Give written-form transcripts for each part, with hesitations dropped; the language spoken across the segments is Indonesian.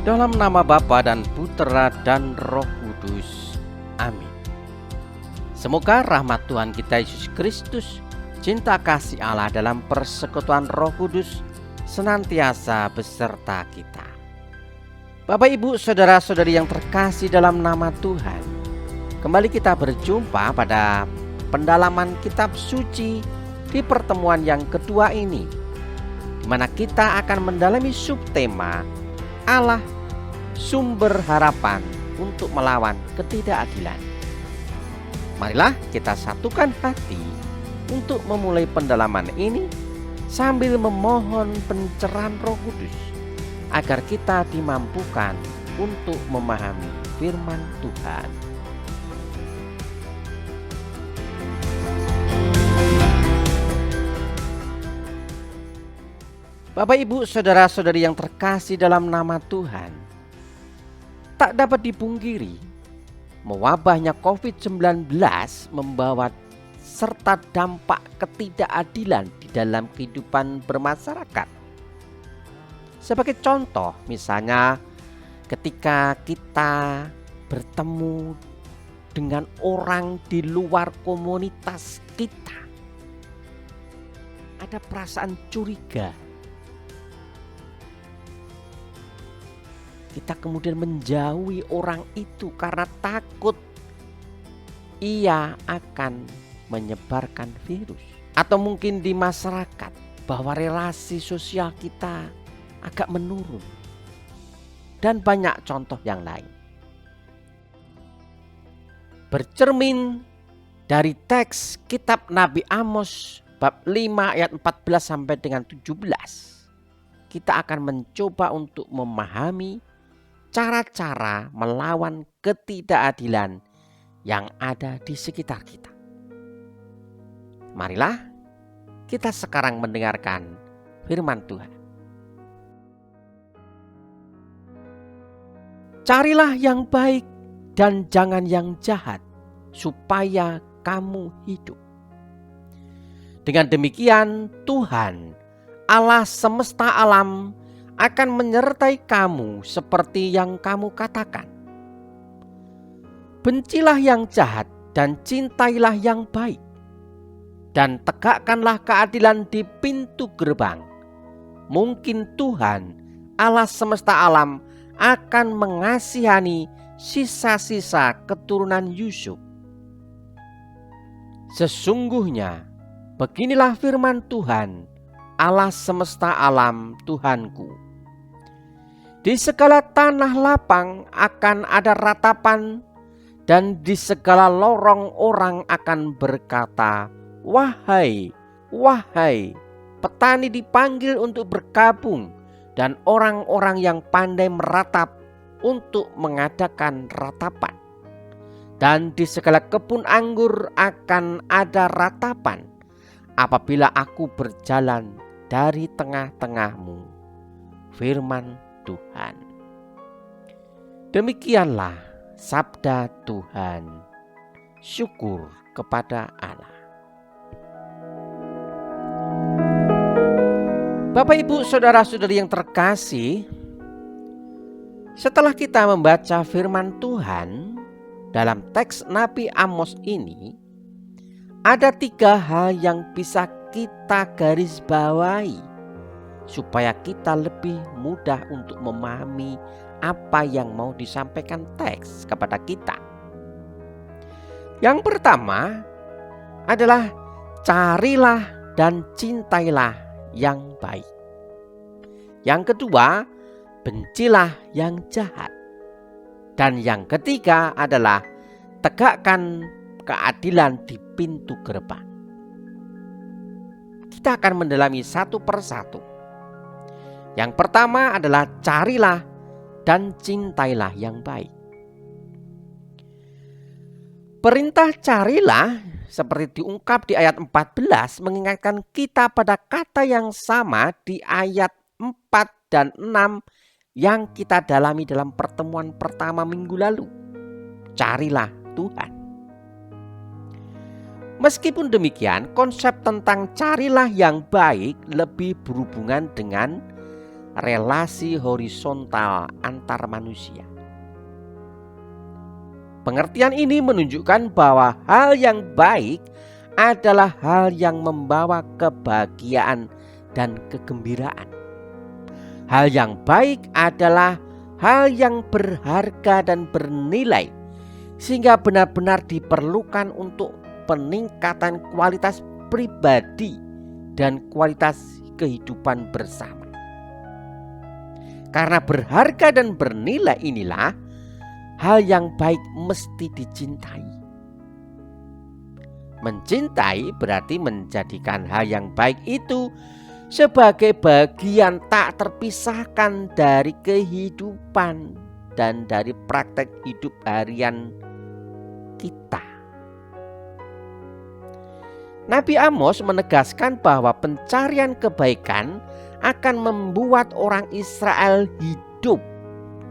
Dalam nama Bapa dan Putera dan Roh Kudus. Amin. Semoga rahmat Tuhan kita Yesus Kristus, cinta kasih Allah dalam persekutuan Roh Kudus senantiasa beserta kita. Bapak, Ibu, saudara-saudari yang terkasih dalam nama Tuhan, kembali kita berjumpa pada pendalaman kitab suci di pertemuan yang kedua ini, di mana kita akan mendalami subtema Allah sumber harapan untuk melawan ketidakadilan. Marilah kita satukan hati untuk memulai pendalaman ini sambil memohon pencerahan Roh Kudus agar kita dimampukan untuk memahami firman Tuhan. Bapak, Ibu, saudara-saudari yang terkasih dalam nama Tuhan, tak dapat dipungkiri, mewabahnya COVID-19 membawa serta dampak ketidakadilan di dalam kehidupan bermasyarakat. Sebagai contoh, misalnya ketika kita bertemu dengan orang di luar komunitas kita, ada perasaan curiga. Kita kemudian menjauhi orang itu karena takut ia akan menyebarkan virus. Atau mungkin di masyarakat bahwa relasi sosial kita agak menurun. Dan banyak contoh yang lain. Bercermin dari teks kitab Nabi Amos bab 5 ayat 14 sampai dengan 17. Kita akan mencoba untuk memahami cara-cara melawan ketidakadilan yang ada di sekitar kita. Marilah kita sekarang mendengarkan firman Tuhan. Carilah yang baik dan jangan yang jahat, supaya kamu hidup. Dengan demikian Tuhan, Allah semesta alam, akan menyertai kamu seperti yang kamu katakan. Bencilah yang jahat dan cintailah yang baik, dan tegakkanlah keadilan di pintu gerbang. Mungkin Tuhan, Allah semesta alam, akan mengasihani sisa-sisa keturunan Yusuf. Sesungguhnya, beginilah firman Tuhan, Allah semesta alam, Tuhanku. Di segala tanah lapang akan ada ratapan, dan di segala lorong orang akan berkata, wahai, wahai. Petani dipanggil untuk bergabung, dan orang-orang yang pandai meratap untuk mengadakan ratapan. Dan di segala kebun anggur akan ada ratapan, apabila aku berjalan dari tengah-tengahmu. Firman Tuhan. Demikianlah sabda Tuhan. Syukur kepada Allah. Bapak, Ibu, saudara-saudari yang terkasih, setelah kita membaca firman Tuhan dalam teks Nabi Amos ini, ada 3 hal yang bisa kita garis bawahi supaya kita lebih mudah untuk memahami apa yang mau disampaikan teks kepada kita. Yang pertama adalah carilah dan cintailah yang baik. Yang kedua, bencilah yang jahat. Dan yang ketiga adalah tegakkan keadilan di pintu gerbang. Kita akan mendalami satu persatu. Yang pertama adalah carilah dan cintailah yang baik. Perintah carilah seperti diungkap di ayat 14 mengingatkan kita pada kata yang sama di ayat 4 dan 6 yang kita dalami dalam pertemuan pertama minggu lalu. Carilah Tuhan. Meskipun demikian, konsep tentang carilah yang baik lebih berhubungan dengan relasi horizontal antar manusia. Pengertian ini menunjukkan bahwa hal yang baik adalah hal yang membawa kebahagiaan dan kegembiraan. Hal yang baik adalah hal yang berharga dan bernilai, sehingga benar-benar diperlukan untuk peningkatan kualitas pribadi dan kualitas kehidupan bersama. Karena berharga dan bernilai inilah hal yang baik mesti dicintai. Mencintai berarti menjadikan hal yang baik itu sebagai bagian tak terpisahkan dari kehidupan dan dari praktek hidup harian kita. Nabi Amos menegaskan bahwa pencarian kebaikan akan membuat orang Israel hidup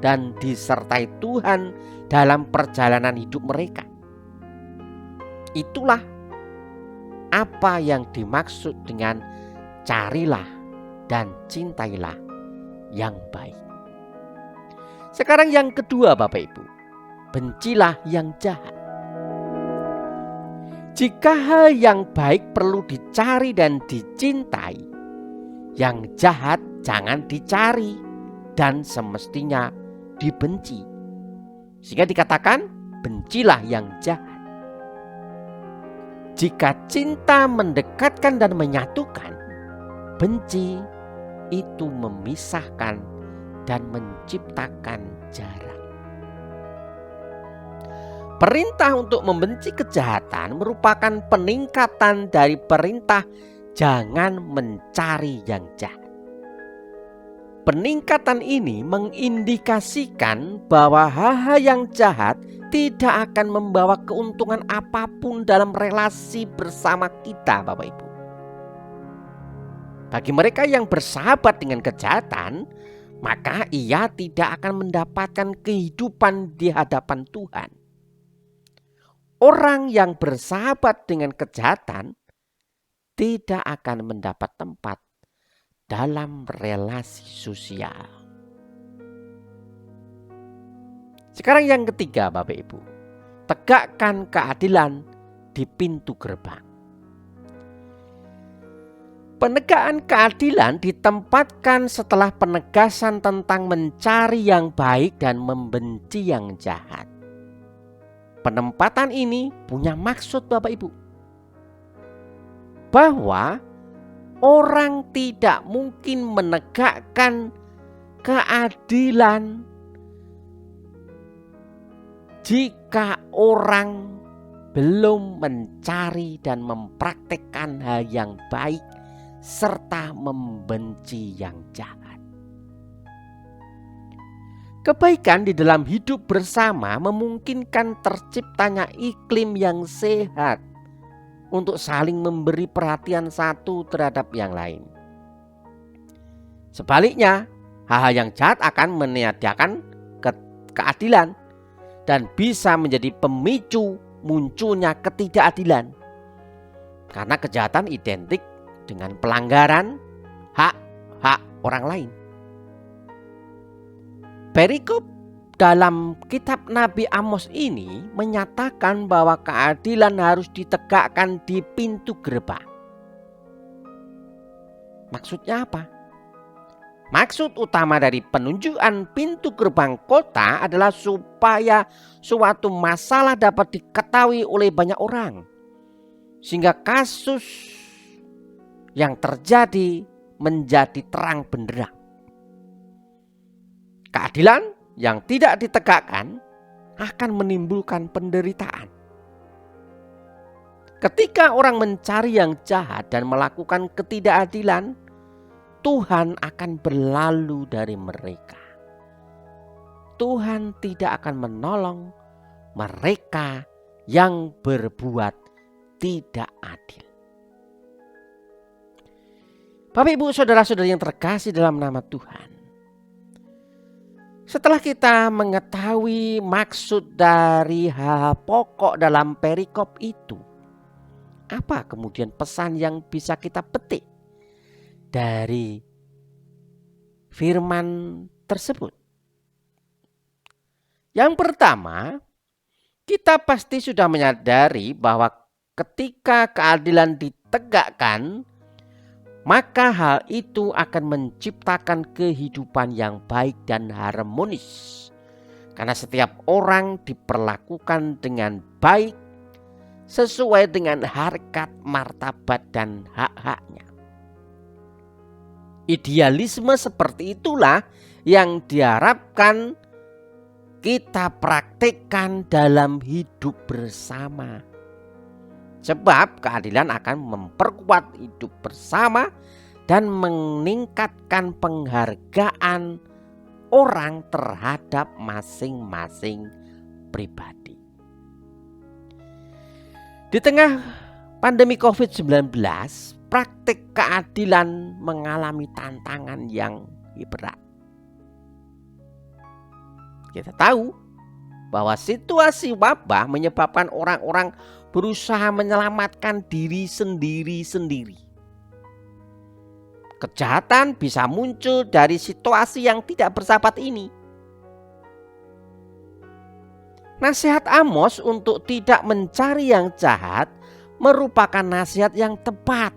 dan disertai Tuhan dalam perjalanan hidup mereka. Itulah apa yang dimaksud dengan carilah dan cintailah yang baik. Sekarang yang kedua, Bapak Ibu, bencilah yang jahat. Jika hal yang baik perlu dicari dan dicintai, yang jahat jangan dicari dan semestinya dibenci. Sehingga dikatakan bencilah yang jahat. Jika cinta mendekatkan dan menyatukan, benci itu memisahkan dan menciptakan jarak. Perintah untuk membenci kejahatan merupakan peningkatan dari perintah jangan mencari yang jahat. Peningkatan ini mengindikasikan bahwa hal-hal yang jahat tidak akan membawa keuntungan apapun dalam relasi bersama kita, Bapak Ibu. Bagi mereka yang bersahabat dengan kejahatan, maka ia tidak akan mendapatkan kehidupan di hadapan Tuhan. Orang yang bersahabat dengan kejahatan tidak akan mendapat tempat dalam relasi sosial. Sekarang yang ketiga, Bapak Ibu, tegakkan keadilan di pintu gerbang. Penegakan keadilan ditempatkan setelah penegasan tentang mencari yang baik dan membenci yang jahat. Penempatan ini punya maksud, Bapak Ibu, bahwa orang tidak mungkin menegakkan keadilan jika orang belum mencari dan mempraktekkan hal yang baik serta membenci yang jahat. Kebaikan di dalam hidup bersama memungkinkan terciptanya iklim yang sehat untuk saling memberi perhatian satu terhadap yang lain. Sebaliknya, hal-hal yang jahat akan meniadakan keadilan dan bisa menjadi pemicu munculnya ketidakadilan. Karena kejahatan identik dengan pelanggaran hak-hak orang lain. Perikop dalam kitab Nabi Amos ini menyatakan bahwa keadilan harus ditegakkan di pintu gerbang. Maksudnya apa? Maksud utama dari penunjukan pintu gerbang kota adalah supaya suatu masalah dapat diketahui oleh banyak orang, sehingga kasus yang terjadi menjadi terang benderang. Keadilan yang tidak ditegakkan akan menimbulkan penderitaan. Ketika orang mencari yang jahat dan melakukan ketidakadilan, Tuhan akan berlalu dari mereka. Tuhan tidak akan menolong mereka yang berbuat tidak adil. Bapak, Ibu, saudara-saudari yang terkasih dalam nama Tuhan, setelah kita mengetahui maksud dari hal pokok dalam perikop itu, apa kemudian pesan yang bisa kita petik dari firman tersebut? Yang pertama, kita pasti sudah menyadari bahwa ketika keadilan ditegakkan, maka hal itu akan menciptakan kehidupan yang baik dan harmonis. Karena setiap orang diperlakukan dengan baik sesuai dengan harkat, martabat, dan hak-haknya. Idealisme seperti itulah yang diharapkan kita praktikkan dalam hidup bersama. Sebab keadilan akan memperkuat hidup bersama dan meningkatkan penghargaan orang terhadap masing-masing pribadi. Di tengah pandemi COVID-19, praktik keadilan mengalami tantangan yang berat. Kita tahu bahwa situasi wabah menyebabkan orang-orang berusaha menyelamatkan diri sendiri-sendiri. Kejahatan bisa muncul dari situasi yang tidak bersahabat ini. Nasihat Amos untuk tidak mencari yang jahat merupakan nasihat yang tepat,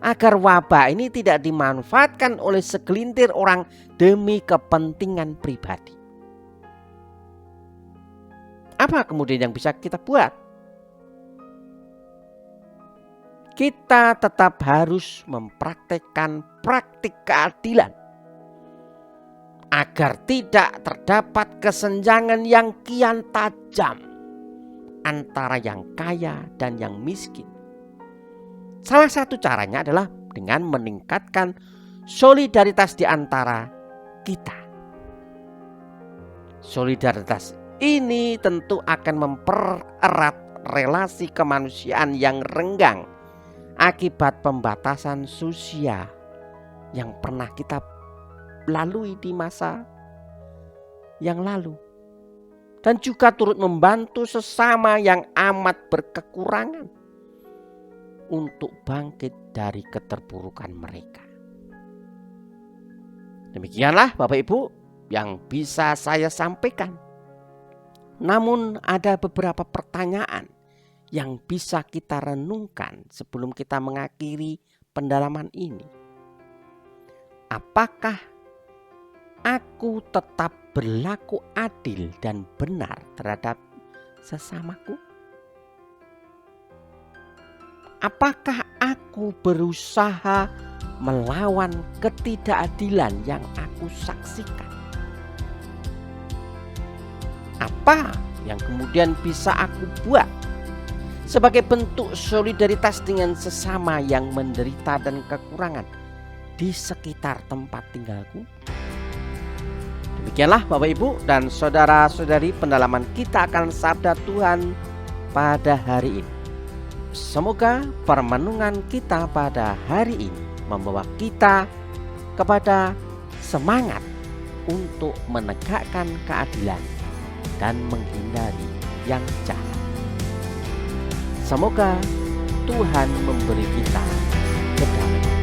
agar wabah ini tidak dimanfaatkan oleh segelintir orang demi kepentingan pribadi. Apa kemudian yang bisa kita buat? Kita tetap harus mempraktikkan praktik keadilan agar tidak terdapat kesenjangan yang kian tajam antara yang kaya dan yang miskin. Salah satu caranya adalah dengan meningkatkan solidaritas di antara kita. Solidaritas ini tentu akan mempererat relasi kemanusiaan yang renggang akibat pembatasan sosial yang pernah kita lalui di masa yang lalu, dan juga turut membantu sesama yang amat berkekurangan untuk bangkit dari keterpurukan mereka. Demikianlah Bapak Ibu yang bisa saya sampaikan. Namun ada beberapa pertanyaan yang bisa kita renungkan sebelum kita mengakhiri pendalaman ini. Apakah aku tetap berlaku adil dan benar terhadap sesamaku? Apakah aku berusaha melawan ketidakadilan yang aku saksikan? Apa yang kemudian bisa aku buat sebagai bentuk solidaritas dengan sesama yang menderita dan kekurangan di sekitar tempat tinggalku? Demikianlah Bapak Ibu dan saudara-saudari pendalaman kita akan sabda Tuhan pada hari ini. Semoga permenungan kita pada hari ini membawa kita kepada semangat untuk menegakkan keadilan dan menghindari yang jahat. Semoga Tuhan memberi kita kedamaian.